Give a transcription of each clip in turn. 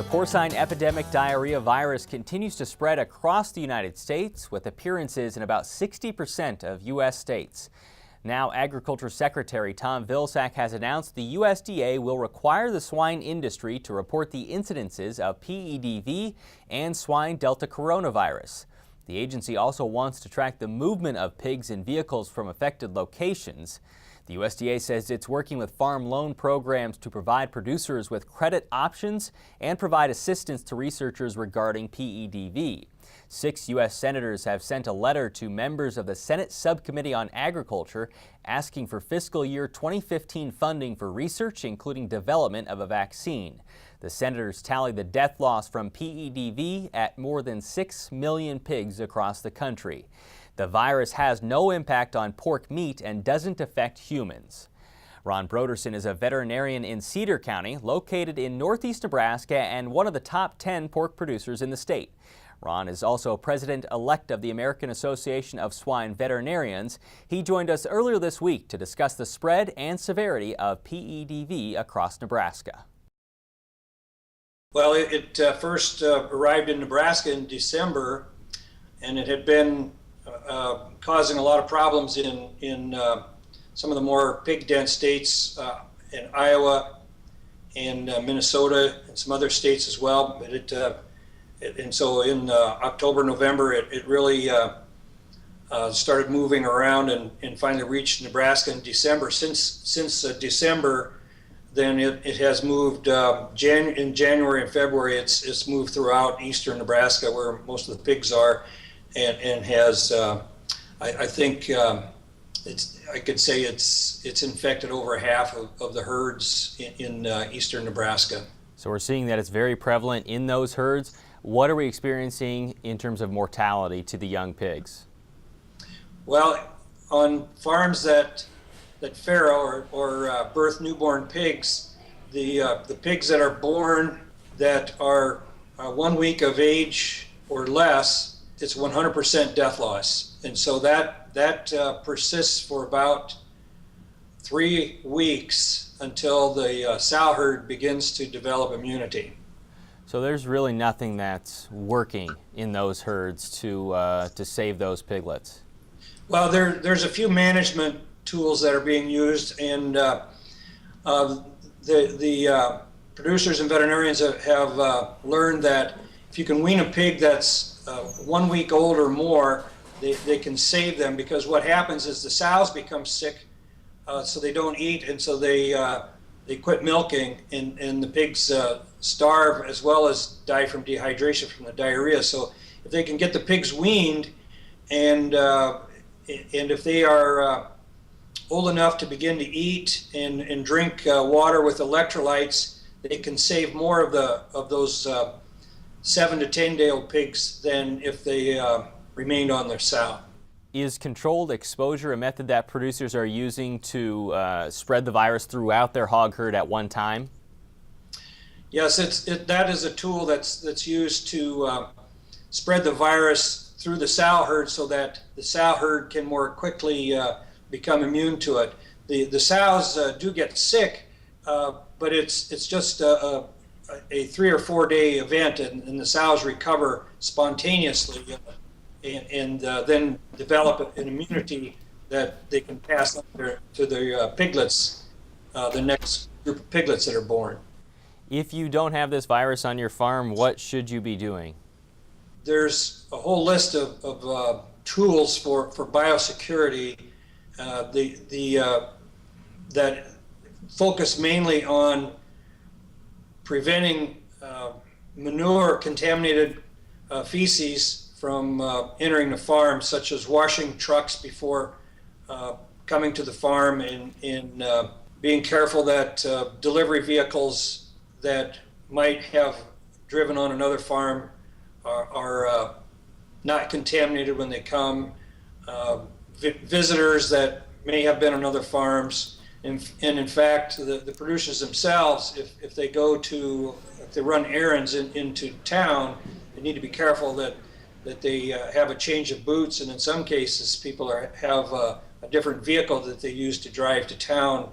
The porcine epidemic diarrhea virus continues to spread across the United States, with appearances in about 60% of U.S. states. Now, Agriculture Secretary Tom Vilsack has announced the USDA will require the swine industry to report the incidences of PEDv and swine delta coronavirus. The agency also wants to track the movement of pigs in vehicles from affected locations. The USDA says it's working with farm loan programs to provide producers with credit options and provide assistance to researchers regarding PEDv. 6 U.S. senators have sent a letter to members of the Senate Subcommittee on Agriculture asking for fiscal year 2015 funding for research, including development of a vaccine. The senators tally the death loss from PEDv at more than 6 million pigs across the country. The virus has no impact on pork meat and doesn't affect humans. Ron Brodersen is a veterinarian in Cedar County, located in northeast Nebraska and one of the top 10 pork producers in the state. Ron is also president-elect of the American Association of Swine Veterinarians. He joined us earlier this week to discuss the spread and severity of PEDv across Nebraska. Well, it first arrived in Nebraska in December, and it had been causing a lot of problems in some of the more pig-dense states in Iowa and Minnesota and some other states as well. But and so in October, November, it really started moving around and finally reached Nebraska in December. Since December, then it has moved in January and February. It's moved throughout eastern Nebraska, where most of the pigs are, and has I think I could say it's infected over half of the herds in eastern Nebraska. So we're seeing that it's very prevalent in those herds. What are we experiencing in terms of mortality to the young pigs? Well, on farms that farrow or birth newborn pigs, the pigs that are born that are 1 week of age or less, it's 100% death loss, and so that persists for about 3 weeks until the sow herd begins to develop immunity. So there's really nothing that's working in those herds to save those piglets. Well, there's a few management tools that are being used, and the producers and veterinarians have learned that if you can wean a pig that's 1 week old or more, they can save them, because what happens is the sows become sick, so they don't eat, and so they quit milking, and the pigs starve as well as die from dehydration from the diarrhea. So if they can get the pigs weaned, and if they are old enough to begin to eat and drink water with electrolytes, they can save more of those 7 to 10 day old pigs than if they remained on their sow. Is controlled exposure a method that producers are using to spread the virus throughout their hog herd at one time? Yes, that is a tool that's used to spread the virus through the sow herd so that the sow herd can more quickly become immune to it. The sows do get sick, but it's just a 3 or 4 day event, and the sows recover spontaneously and then develop an immunity that they can pass on to their piglets, the next group of piglets that are born. If you don't have this virus on your farm, what should you be doing? There's a whole list of tools for biosecurity that focus mainly on preventing contaminated feces from entering the farm, such as washing trucks before coming to the farm, and being careful that delivery vehicles that might have driven on another farm are not contaminated when they come. Visitors that may have been on other farms, and in fact the producers themselves, if they run errands into town, they need to be careful that they have a change of boots, and in some cases people have a different vehicle that they use to drive to town,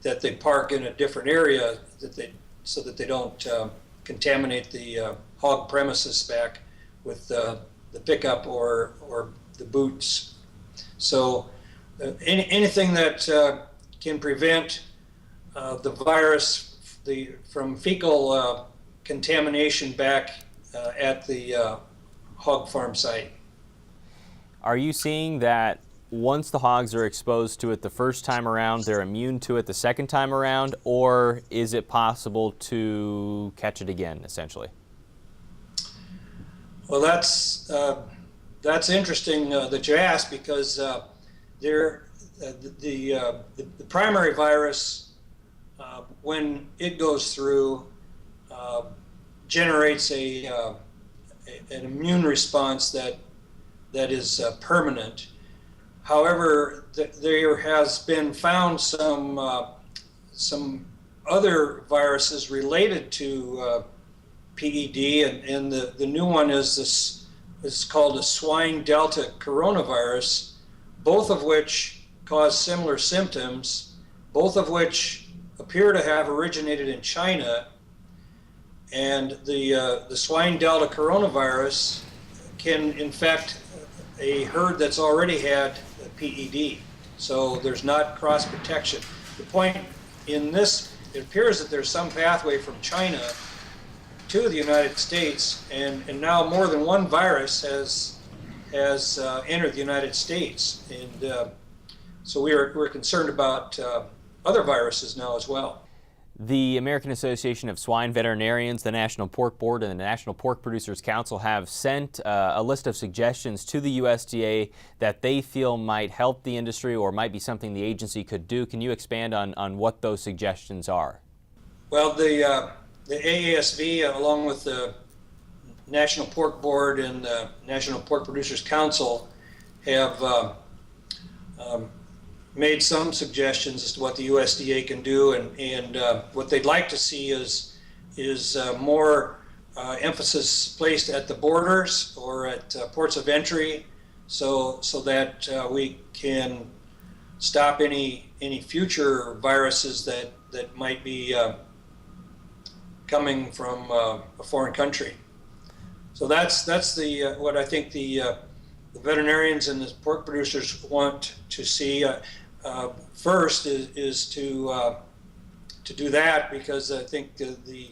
that they park in a different area, that so that they don't contaminate the hog premises back with the pickup or the boots. So anything that can prevent the virus from fecal contamination back at the hog farm site. Are you seeing that once the hogs are exposed to it the first time around, they're immune to it the second time around, or is it possible to catch it again, essentially? Well, that's interesting that you asked, because the primary virus, when it goes through, generates an immune response that is permanent. However, there has been found some other viruses related to PED, and the new one is called a swine delta coronavirus, both of which cause similar symptoms, both of which appear to have originated in China. And the swine delta coronavirus can infect a herd that's already had PED. So there's not cross protection. The point in this, it appears that there's some pathway from China to the United States, and now more than one virus has entered the United States. And so we're concerned about other viruses now as well. The American Association of Swine Veterinarians, the National Pork Board, and the National Pork Producers Council have sent a list of suggestions to the USDA that they feel might help the industry or might be something the agency could do. Can you expand on what those suggestions are? Well, the AASV, along with the National Pork Board and the National Pork Producers Council, have made some suggestions as to what the USDA can do, and what they'd like to see is more emphasis placed at the borders or at ports of entry, so that we can stop any future viruses that might be coming from a foreign country. So that's what I think the veterinarians and the pork producers want to see. First is to do that, because I think the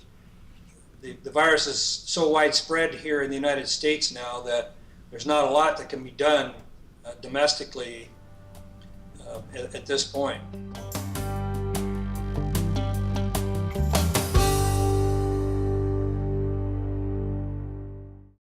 virus is so widespread here in the United States now that there's not a lot that can be done domestically at this point.